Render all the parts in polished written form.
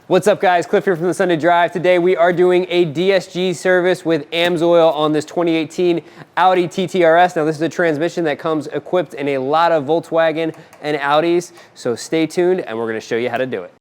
What's up guys, Cliff here from the Sunday Drive. Today we are doing a DSG service with AMSOIL on this 2018 Audi TTRS. Now this is a transmission that comes equipped in a lot of Volkswagen and Audis, so stay tuned and we're gonna show you how to do it.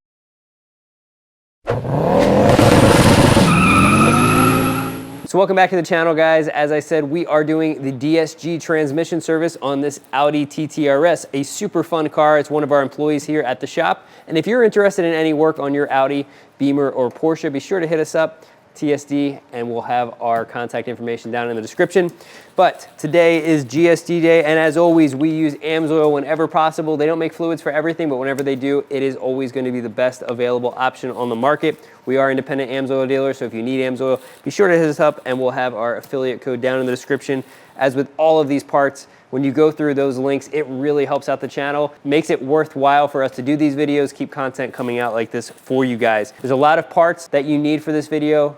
So welcome back to the channel guys. As I said, we are doing the DSG transmission service on this Audi TTRS, a super fun car. It's one of our employees here at the shop. And if you're interested in any work on your Audi, Beamer, or Porsche, be sure to hit us up, TSD, and we'll have our contact information down in the description. But today is GSD day, and as always, we use AMSOIL whenever possible. They don't make fluids for everything, but whenever they do, it is always going to be the best available option on the market. We are independent AMSOIL dealers, so if you need AMSOIL, be sure to hit us up, and we'll have our affiliate code down in the description. As with all of these parts, when you go through those links, it really helps out the channel, makes it worthwhile for us to do these videos, keep content coming out like this for you guys. There's a lot of parts that you need for this video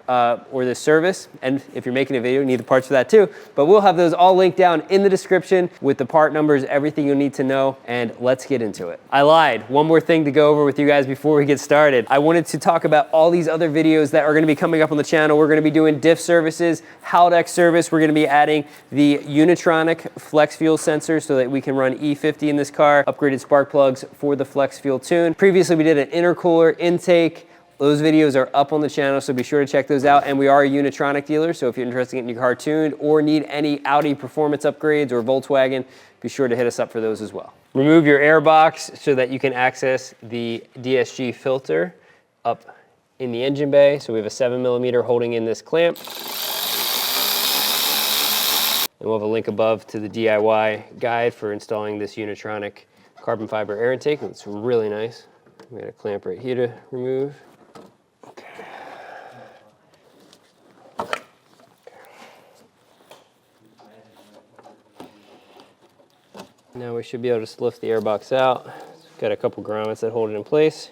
or this service, and if you're making a video, you need the parts for that too, but we'll have those all linked down in the description with the part numbers, everything you'll need to know, and let's get into it. I lied, one more thing to go over with you guys before we get started. I wanted to talk about all these other videos that are gonna be coming up on the channel. We're gonna be doing diff services, Haldex service, we're gonna be adding the Unitronic flex fuel sensor so that we can run E50 in this car, upgraded spark plugs for the flex fuel tune. Previously we did an intercooler intake. Those videos are up on the channel, so be sure to check those out. And we are a Unitronic dealer, so if you're interested in getting your car tuned or need any Audi performance upgrades or Volkswagen, be sure to hit us up for those as well. Remove your airbox so that you can access the DSG filter up in the engine bay. So we have a 7mm holding in this clamp. And we'll have a link above to the DIY guide for installing this Unitronic carbon fiber air intake. It's really nice. We got a clamp right here to remove. Okay. Now we should be able to lift the airbox out. It's got a couple grommets that hold it in place.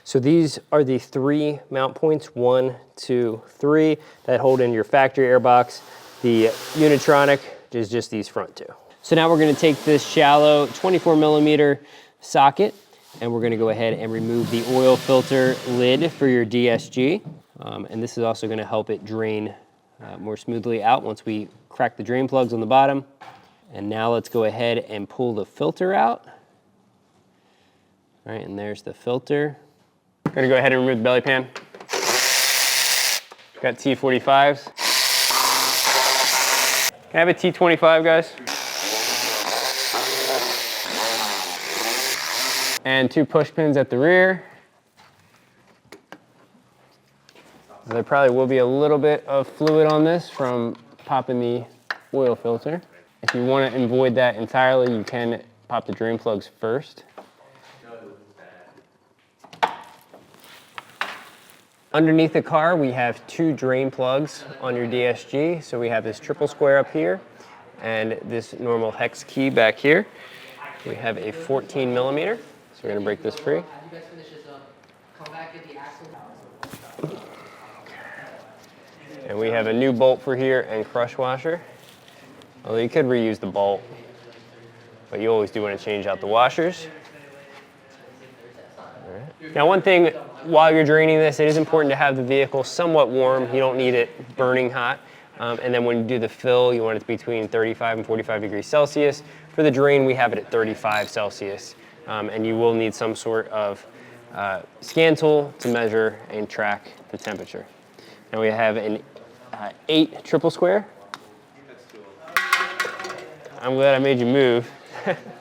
So these are the 3 mount points, 1, 2, 3, that hold in your factory airbox. The Unitronic is just these front 2. So now we're gonna take this shallow 24mm socket and we're gonna go ahead and remove the oil filter lid for your DSG. And this is also gonna help it drain more smoothly out once we crack the drain plugs on the bottom. And now let's go ahead and pull the filter out. All right, and there's the filter. I'm gonna go ahead and remove the belly pan. Got T45s. Can I have a T25, guys? And 2 push pins at the rear. There probably will be a little bit of fluid on this from popping the oil filter. If you want to avoid that entirely, you can pop the drain plugs first. Underneath the car, we have 2 drain plugs on your DSG. So we have this triple square up here and this normal hex key back here. We have a 14mm, so we're gonna break this free. And we have a new bolt for here and crush washer. Although you could reuse the bolt, but you always do want to change out the washers. All right. Now one thing, while you're draining this, it is important to have the vehicle somewhat warm. You don't need it burning hot. And then when you do the fill, you want it between 35 and 45 degrees Celsius. For the drain, we have it at 35 Celsius. And you will need some sort of scan tool to measure and track the temperature. Now we have an 8 triple square. I'm glad I made you move.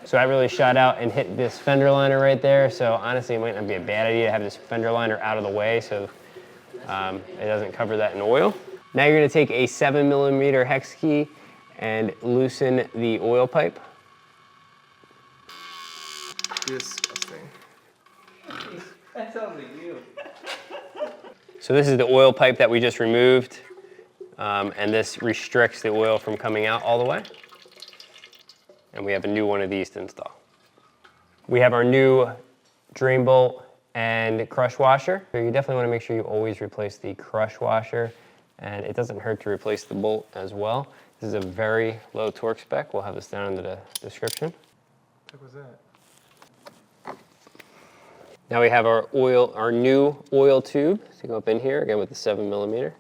So I really shot out and hit this fender liner right there. So honestly, it might not be a bad idea to have this fender liner out of the way so it doesn't cover that in oil. Now you're gonna take a 7mm hex key and loosen the oil pipe. Disgusting. That sounds like you. So this is the oil pipe that we just removed. And this restricts the oil from coming out all the way. And we have a new one of these to install. We have our new drain bolt and crush washer. So you definitely want to make sure you always replace the crush washer, and it doesn't hurt to replace the bolt as well. This is a very low torque spec. We'll have this down in the description. What was that? Now we have our new oil tube to go up in here, again with the 7mm.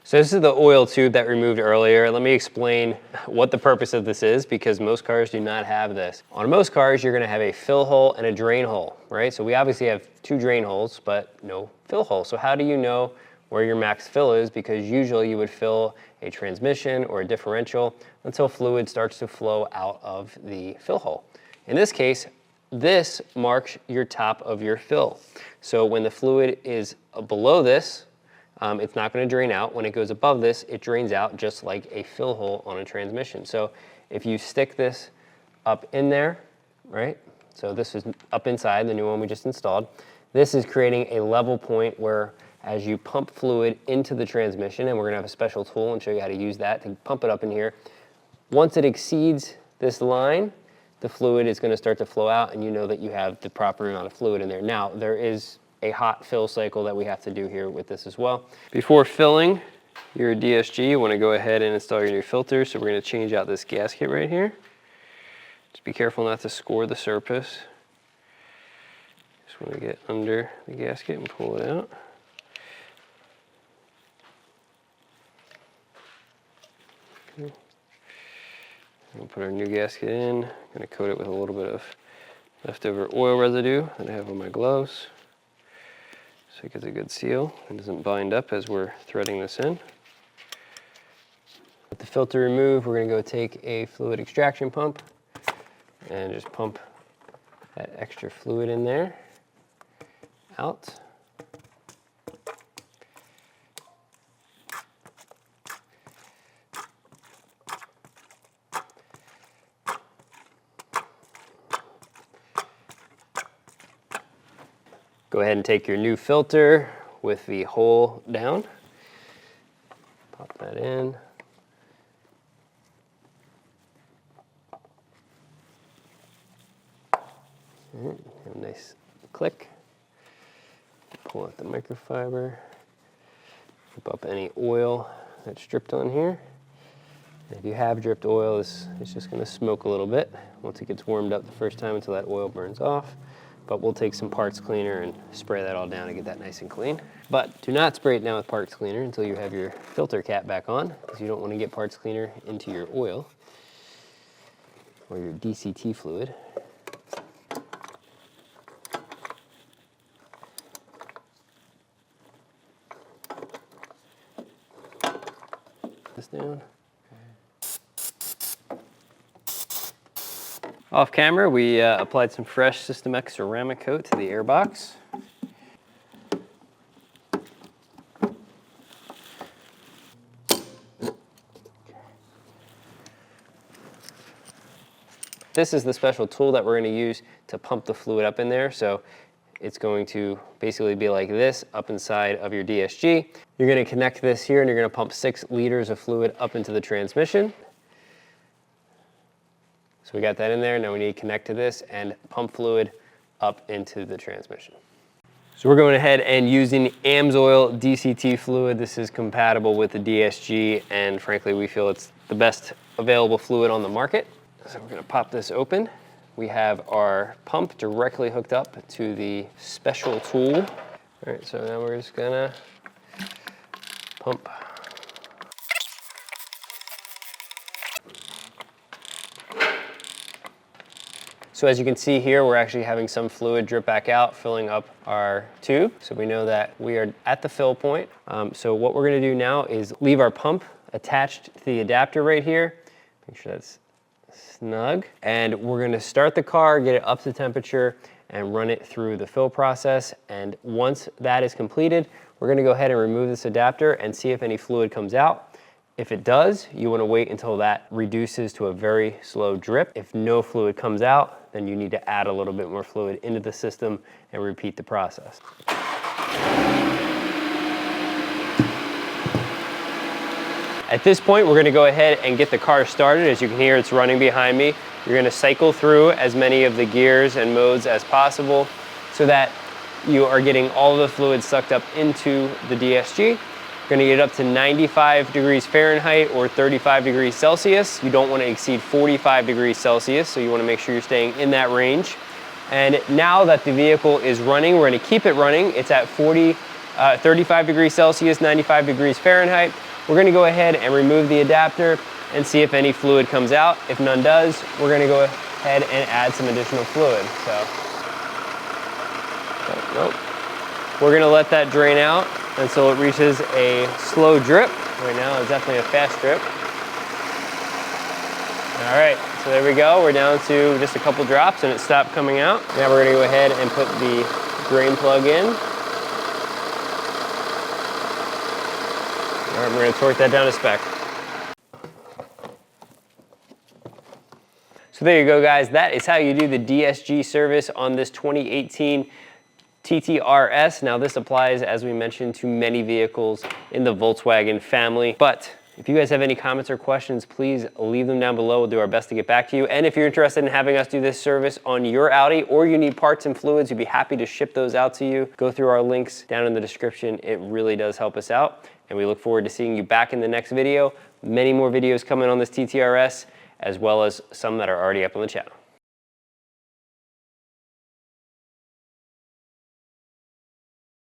So this is the oil tube that we removed earlier. Let me explain what the purpose of this is, because most cars do not have this. On most cars, you're gonna have a fill hole and a drain hole, right? So we obviously have 2 drain holes, but no fill hole. So how do you know where your max fill is? Because usually you would fill a transmission or a differential until fluid starts to flow out of the fill hole. In this case, this marks your top of your fill. So when the fluid is below this, it's not going to drain out. When it goes above this, it drains out just like a fill hole on a transmission. So if you stick this up in there, right? So this is up inside, the new one we just installed. This is creating a level point where as you pump fluid into the transmission, and we're going to have a special tool and show you how to use that to pump it up in here. Once it exceeds this line, the fluid is going to start to flow out, and you know that you have the proper amount of fluid in there. Now, there is a hot fill cycle that we have to do here with this as well. Before filling your DSG, you want to go ahead and install your new filter. So we're going to change out this gasket right here. Just be careful not to score the surface. Just want to get under the gasket and pull it out. Okay. We'll put our new gasket in. I'm going to coat it with a little bit of leftover oil residue that I have on my gloves, so it gets a good seal and doesn't bind up as we're threading this in. With the filter removed, we're going to go take a fluid extraction pump and just pump that extra fluid in there, out. Go ahead and take your new filter with the hole down. Pop that in. Have a nice click. Pull out the microfiber. Keep up any oil that's dripped on here. And if you have dripped oil, it's just going to smoke a little bit once it gets warmed up the first time until that oil burns off. But we'll take some parts cleaner and spray that all down to get that nice and clean. But do not spray it down with parts cleaner until you have your filter cap back on, because you don't want to get parts cleaner into your oil or your DCT fluid. This down. Off camera, we applied some fresh System X ceramic coat to the airbox. This is the special tool that we're going to use to pump the fluid up in there. So it's going to basically be like this up inside of your DSG. You're going to connect this here and you're going to pump 6 liters of fluid up into the transmission. So we got that in there. Now we need to connect to this and pump fluid up into the transmission. So we're going ahead and using AMSOIL DCT fluid. This is compatible with the DSG, and frankly, we feel it's the best available fluid on the market. So we're going to pop this open. We have our pump directly hooked up to the special tool. All right, so now we're just gonna pump. So as you can see here, we're actually having some fluid drip back out, filling up our tube. So we know that we are at the fill point. So what we're gonna do now is leave our pump attached to the adapter right here. Make sure that's snug. And we're gonna start the car, get it up to temperature, and run it through the fill process. And once that is completed, we're gonna go ahead and remove this adapter and see if any fluid comes out. If it does, you want to wait until that reduces to a very slow drip. If no fluid comes out, then you need to add a little bit more fluid into the system and repeat the process. At this point, we're going to go ahead and get the car started. As you can hear, it's running behind me. You're going to cycle through as many of the gears and modes as possible, so that you are getting all the fluid sucked up into the DSG. And then once it's done, you're going to go ahead and We're gonna get it up to 95 degrees Fahrenheit or 35 degrees Celsius. You don't wanna exceed 45 degrees Celsius, so you wanna make sure you're staying in that range. And now that the vehicle is running, we're gonna keep it running. It's at 35 degrees Celsius, 95 degrees Fahrenheit. We're gonna go ahead and remove the adapter and see if any fluid comes out. If none does, we're gonna go ahead and add some additional fluid. Nope. We're gonna let that drain out until it reaches a slow drip. Right now it's definitely a fast drip. All right, so there we go. We're down to just a couple drops and it stopped coming out. Now we're gonna go ahead and put the drain plug in. All right, we're gonna torque that down to spec. So there you go, guys. That is how you do the DSG service on this 2018 TTRS. Now this applies, as we mentioned, to many vehicles in the Volkswagen family. But if you guys have any comments or questions, please leave them down below. We'll do our best to get back to you. And if you're interested in having us do this service on your Audi, or you need parts and fluids, we'd be happy to ship those out to you. Go through our links down in the description. It really does help us out. And we look forward to seeing you back in the next video. Many more videos coming on this TTRS, as well as some that are already up on the channel.